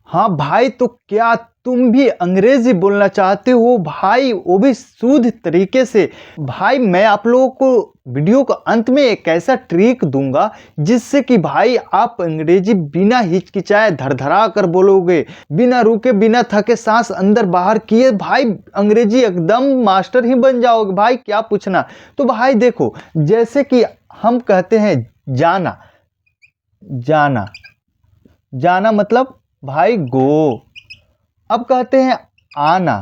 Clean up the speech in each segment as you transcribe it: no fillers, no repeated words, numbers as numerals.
हाँ भाई, तो क्या तुम भी अंग्रेजी बोलना चाहते हो भाई, वो भी शुद्ध तरीके से? भाई मैं आप लोगों को वीडियो के अंत में एक ऐसा ट्रिक दूंगा जिससे कि भाई आप अंग्रेजी बिना हिचकिचाए धड़धड़ा कर बोलोगे, बिना रुके बिना थके सांस अंदर बाहर किए भाई अंग्रेजी एकदम मास्टर ही बन जाओगे भाई, क्या पूछना। तो भाई देखो, जैसे कि हम कहते हैं जाना, जाना, जाना मतलब भाई गो। अब कहते हैं आना,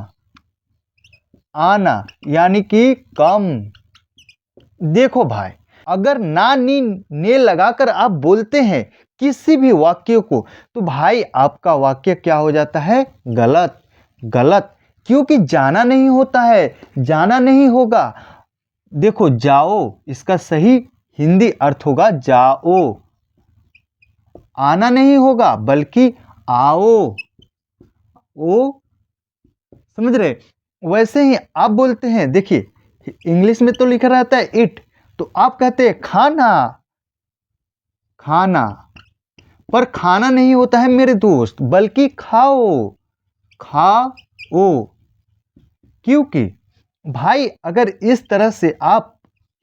आना यानी कि कम। देखो भाई, अगर ना नी ने लगाकर आप बोलते हैं किसी भी वाक्य को, तो भाई आपका वाक्य क्या हो जाता है? गलत, गलत। क्योंकि जाना नहीं होता है, जाना नहीं होगा। देखो जाओ, इसका सही हिंदी अर्थ होगा जाओ। आना नहीं होगा बल्कि आओ, ओ, समझ रहे? वैसे ही आप बोलते हैं, देखिए इंग्लिश में तो लिखा रहता है इट, तो आप कहते हैं खाना, खाना, पर खाना नहीं होता है मेरे दोस्त, बल्कि खाओ, खाओ। क्योंकि भाई अगर इस तरह से आप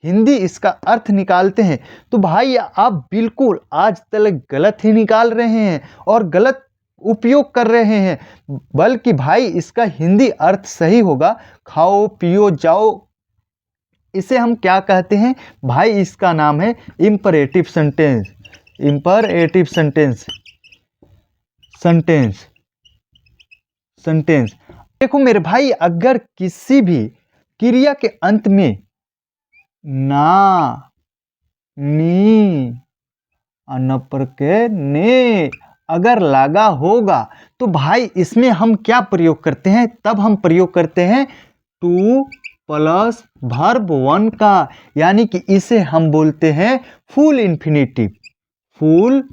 हिंदी इसका अर्थ निकालते हैं तो भाई आप बिल्कुल आज तक गलत ही निकाल रहे हैं और गलत उपयोग कर रहे हैं, बल्कि भाई इसका हिंदी अर्थ सही होगा खाओ पियो जाओ। इसे हम क्या कहते हैं भाई? इसका नाम है imperative sentence, imperative sentence, sentence, sentence. देखो मेरे भाई, अगर किसी भी क्रिया के अंत में ना, नी, अनपर के ने अगर लगा होगा तो भाई इसमें हम क्या प्रयोग करते हैं? तब हम प्रयोग करते हैं टू प्लस वर्ब वन का, यानी कि इसे हम बोलते हैं फुल इन्फिनिटिव, फुल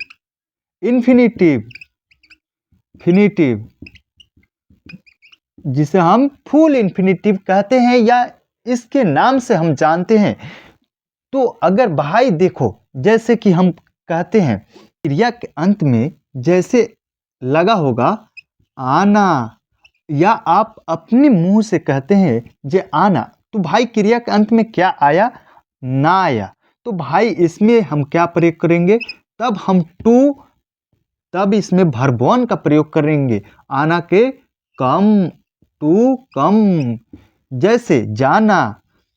इन्फिनिटिव, फिनिटिव, जिसे हम फुल इन्फिनिटिव कहते हैं या इसके नाम से हम जानते हैं। तो अगर भाई देखो, जैसे कि हम कहते हैं क्रिया के अंत में जैसे लगा होगा आना, या आप अपने मुंह से कहते हैं जे आना, तो भाई क्रिया के अंत में क्या आया? ना आया। तो भाई इसमें हम क्या प्रयोग करेंगे? तब हम टू, तब इसमें वर्ब वन का प्रयोग करेंगे, आना के कम, टू कम। जैसे जाना,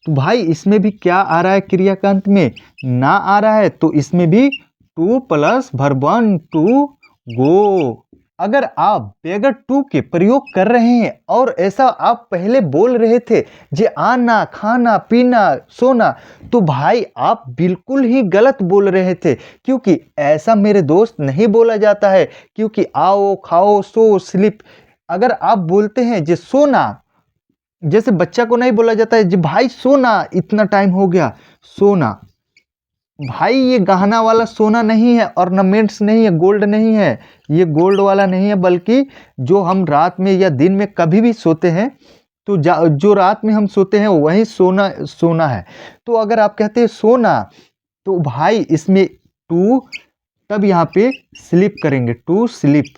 तो भाई इसमें भी क्या आ रहा है? क्रिया के अंत में ना आ रहा है, तो इसमें भी to plus verb one, to go. अगर आप बगैर टू के प्रयोग कर रहे हैं और ऐसा आप पहले बोल रहे थे जे आना, खाना, पीना, सोना, तो भाई आप बिल्कुल ही गलत बोल रहे थे, क्योंकि ऐसा मेरे दोस्त नहीं बोला जाता है। क्योंकि आओ, खाओ, सो, स्लीप, अगर आप बोलते हैं जे सोना, जैसे बच्चा को नहीं बोला जाता है जे भाई सोना, इतना टाइम हो गया, सोना। भाई ये गहना वाला सोना नहीं है, ऑर्नामेंट्स नहीं है, गोल्ड नहीं है, ये गोल्ड वाला नहीं है, बल्कि जो हम रात में या दिन में कभी भी सोते हैं, तो जो रात में हम सोते हैं वही सोना, सोना है। तो अगर आप कहते हैं सोना, तो भाई इसमें टू, तब यहाँ पे स्लीप करेंगे, टू स्लीप,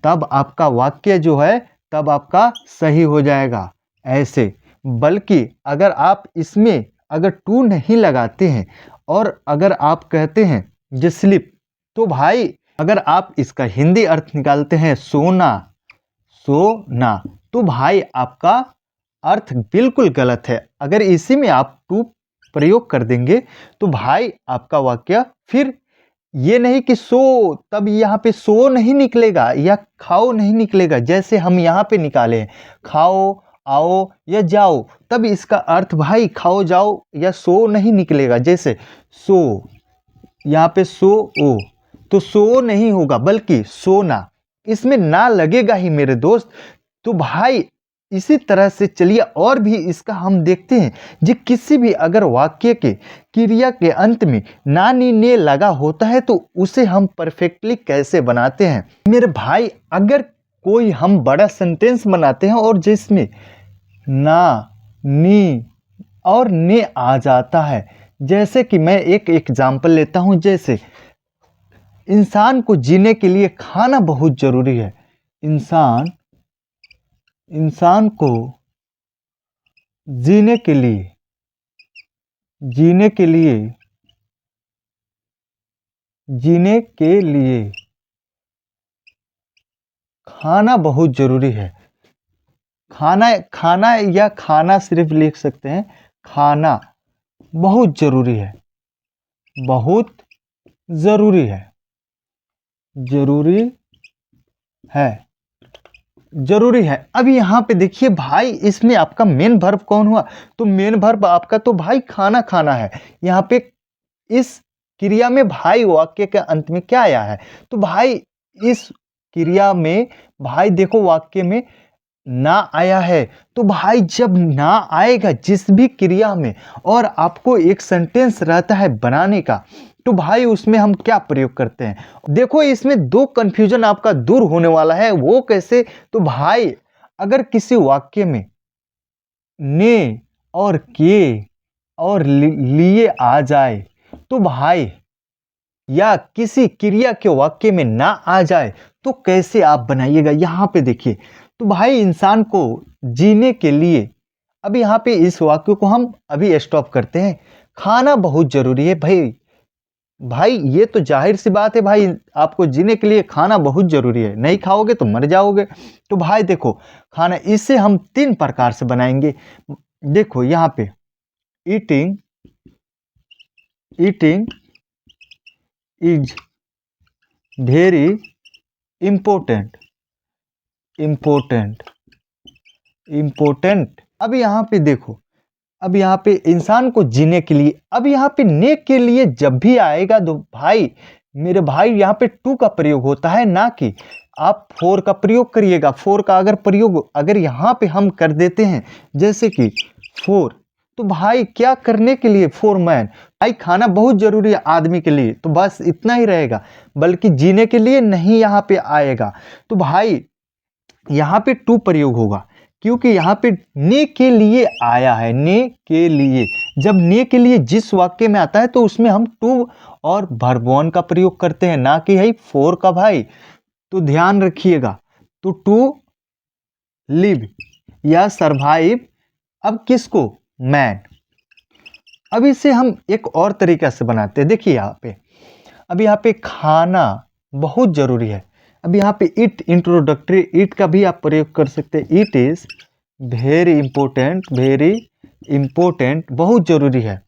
तब आपका वाक्य जो है तब आपका सही हो जाएगा ऐसे। बल्कि अगर आप इसमें अगर टू नहीं लगाते हैं और अगर आप कहते हैं जे स्लीप, तो भाई अगर आप इसका हिंदी अर्थ निकालते हैं सोना, सोना, तो भाई आपका अर्थ बिल्कुल गलत है। अगर इसी में आप टू प्रयोग कर देंगे तो भाई आपका वाक्य फिर ये नहीं कि सो, तब यहाँ पे सो नहीं निकलेगा या खाओ नहीं निकलेगा, जैसे हम यहाँ पे निकाले हैं खाओ, आओ या जाओ, तब इसका अर्थ भाई खाओ जाओ या सो नहीं निकलेगा। जैसे सो, यहाँ पे सो ओ, तो सो नहीं होगा बल्कि सोना, इसमें ना लगेगा ही मेरे दोस्त। तो भाई इसी तरह से चलिए और भी इसका हम देखते हैं, जो किसी भी अगर वाक्य के क्रिया के अंत में ना नी ने लगा होता है तो उसे हम परफेक्टली कैसे बनाते हैं मेरे भाई? अगर कोई हम बड़ा सेंटेंस बनाते हैं और जिसमें ना, नी और ने आ जाता है, जैसे कि मैं एक एग्जाम्पल लेता हूं, जैसे इंसान को जीने के लिए खाना बहुत जरूरी है। इंसान को जीने के लिए जीने के लिए खाना बहुत जरूरी है। खाना या खाना सिर्फ लिख सकते हैं। खाना बहुत जरूरी है। बहुत जरूरी है। जरूरी है। अब यहाँ पे देखिए भाई, इसमें आपका मेन वर्ब कौन हुआ? तो मेन वर्ब आपका तो भाई खाना खाना है। यहाँ पे इस क्रिया में भाई वाक्य के अंत में क्या आया है? तो भाई इस क्रिया में भाई देखो वाक्य में ना आया है। तो भाई जब ना आएगा जिस भी क्रिया में और आपको एक सेंटेंस रहता है बनाने का, तो भाई उसमें हम क्या प्रयोग करते हैं? देखो इसमें दो कंफ्यूजन आपका दूर होने वाला है। वो कैसे? तो भाई अगर किसी वाक्य में ने और के और लिए आ जाए, तो भाई या किसी क्रिया के वाक्य में ना आ जाए तो कैसे आप बनाइएगा? यहां पे देखिए, तो भाई इंसान को जीने के लिए, अब यहाँ पे इस वाक्य को हम अभी स्टॉप करते हैं। खाना बहुत जरूरी है भाई ये तो जाहिर सी बात है भाई, आपको जीने के लिए खाना बहुत जरूरी है, नहीं खाओगे तो मर जाओगे। तो भाई देखो खाना, इसे हम 3 प्रकार से बनाएंगे। देखो यहाँ पे ईटिंग इज वेरी इम्पोर्टेंट। अब यहाँ पे देखो, अब यहाँ पे इंसान को जीने के लिए, अब यहाँ पे ने के लिए जब भी आएगा तो भाई मेरे भाई यहाँ पे टू का प्रयोग होता है, ना कि आप फोर का प्रयोग करिएगा। फोर का अगर प्रयोग अगर यहाँ पे हम कर देते हैं जैसे कि फोर, तो भाई क्या करने के लिए? Four man. भाई खाना बहुत जरूरी है आदमी के लिए, तो बस इतना ही रहेगा, बल्कि जीने के लिए नहीं यहाँ पे आएगा। तो भाई यहाँ पे टू प्रयोग होगा क्योंकि यहाँ पे ने के लिए आया है। ने के लिए, जब ने के लिए जिस वाक्य में आता है तो उसमें हम टू और वर्ब वन का प्रयोग करते हैं, ना कि है फोर का भाई। तो ध्यान रखिएगा। तो टू लिव या सरवाइव, अब किसको? मैन। अब इसे हम एक और तरीका से बनाते हैं। देखिए यहाँ पे, अब यहाँ पे खाना बहुत जरूरी है। अब यहाँ पे इट इंट्रोडक्टरी, इट का भी आप प्रयोग कर सकते हैं। इट इज वेरी इंपॉर्टेंट, बहुत जरूरी है।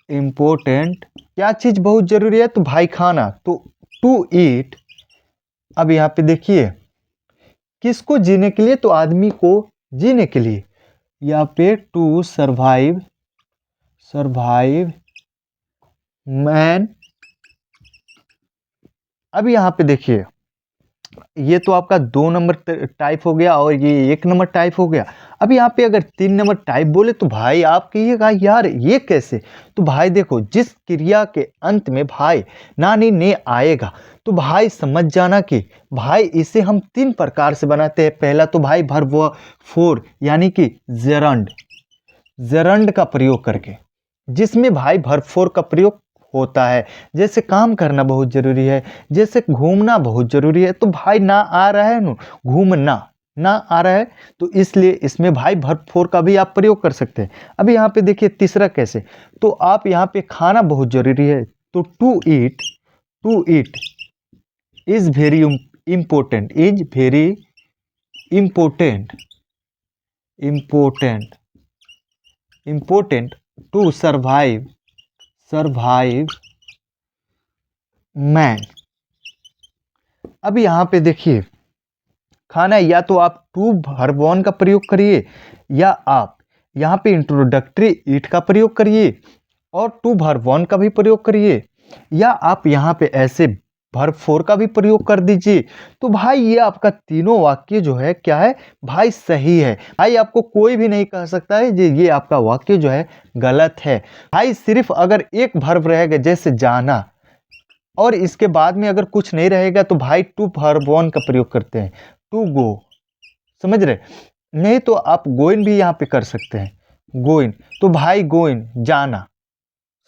इंपॉर्टेंट क्या चीज बहुत जरूरी है? तो भाई खाना। तो टू ईट, अब यहाँ पे देखिए किसको जीने के लिए? तो आदमी को जीने के लिए। यहाँ पे टू सर्वाइव मैन। अब यहाँ पे देखिए, ये तो आपका 2 नंबर टाइप हो गया और ये 1 नंबर टाइप हो गया। अब यहाँ पे अगर 3 नंबर टाइप बोले तो भाई आप कहिएगा यार ये कैसे? तो भाई देखो, जिस क्रिया के अंत में भाई नानी ने आएगा तो भाई समझ जाना कि भाई इसे हम 3 प्रकार से बनाते हैं। पहला तो भाई वर्ब फोर यानी कि जेरंड का प्रयोग करके, जिसमें भाई वर्ब फोर का प्रयोग होता है। जैसे काम करना बहुत जरूरी है, जैसे घूमना बहुत जरूरी है। तो भाई ना आ रहा है ना, घूमना ना आ रहा है, तो इसलिए इसमें भाई वर्ब फोर का भी आप प्रयोग कर सकते हैं। अब यहाँ पे देखिए तीसरा कैसे, तो आप यहाँ पे खाना बहुत जरूरी है, तो to eat is very important to survive man. अब यहाँ पे देखिए खाना, या तो आप टू वर्ब वन का प्रयोग करिए या आप यहाँ पे इंट्रोडक्टरी ईट का प्रयोग करिए और टू वर्ब वन का भी प्रयोग करिए, या आप यहाँ पे ऐसे वर्ब फोर का भी प्रयोग कर दीजिए। तो भाई ये आपका तीनों वाक्य जो है क्या है भाई? सही है। भाई आपको कोई भी नहीं कह सकता है ये आपका वाक्य जो है गलत है। भाई सिर्फ अगर एक वर्ब रहेगा जैसे जाना और इसके बाद में अगर कुछ नहीं रहेगा तो भाई टू वर्ब वन का प्रयोग करते हैं, टू गो। समझ रहे? नहीं तो आप गोइन भी यहाँ पे कर सकते हैं, गोइन। तो भाई गोइन जाना,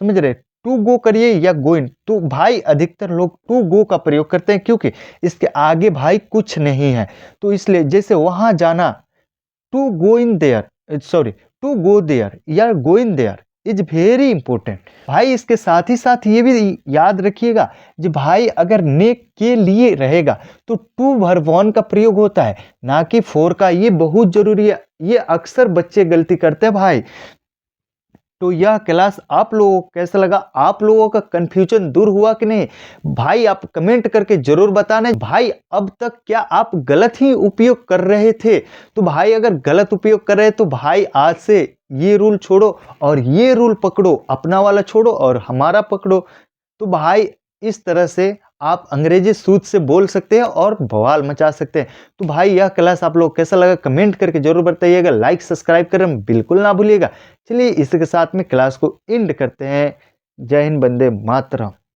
समझ रहे? टू गो करिए या गोइन, तो भाई अधिकतर लोग टू गो का प्रयोग करते हैं क्योंकि इसके आगे भाई कुछ नहीं है। तो इसलिए जैसे वहां जाना, to go in there, sorry to go there या go in there is very important. भाई इसके साथ ही साथ ये भी याद रखिएगा कि भाई अगर ने के लिए रहेगा तो टू वर्ब वन का प्रयोग होता है, ना कि फोर का। ये बहुत जरूरी है, ये अक्सर बच्चे गलती करते हैं भाई। तो यह क्लास आप लोगों को कैसा लगा, आप लोगों का कंफ्यूजन दूर हुआ कि नहीं भाई, आप कमेंट करके जरूर बताना। भाई अब तक क्या आप गलत ही उपयोग कर रहे थे? तो भाई अगर गलत उपयोग कर रहे तो भाई आज से ये रूल छोड़ो और ये रूल पकड़ो, अपना वाला छोड़ो और हमारा पकड़ो। तो भाई इस तरह से आप अंग्रेजी सूद से बोल सकते हैं और बवाल मचा सकते हैं। तो भाई यह क्लास आप लोग कैसा लगा कमेंट करके जरूर बताइएगा, लाइक सब्सक्राइब करना बिल्कुल ना भूलिएगा। चलिए इसी के साथ में क्लास को एंड करते हैं। जय हिंद, वंदे मातरम।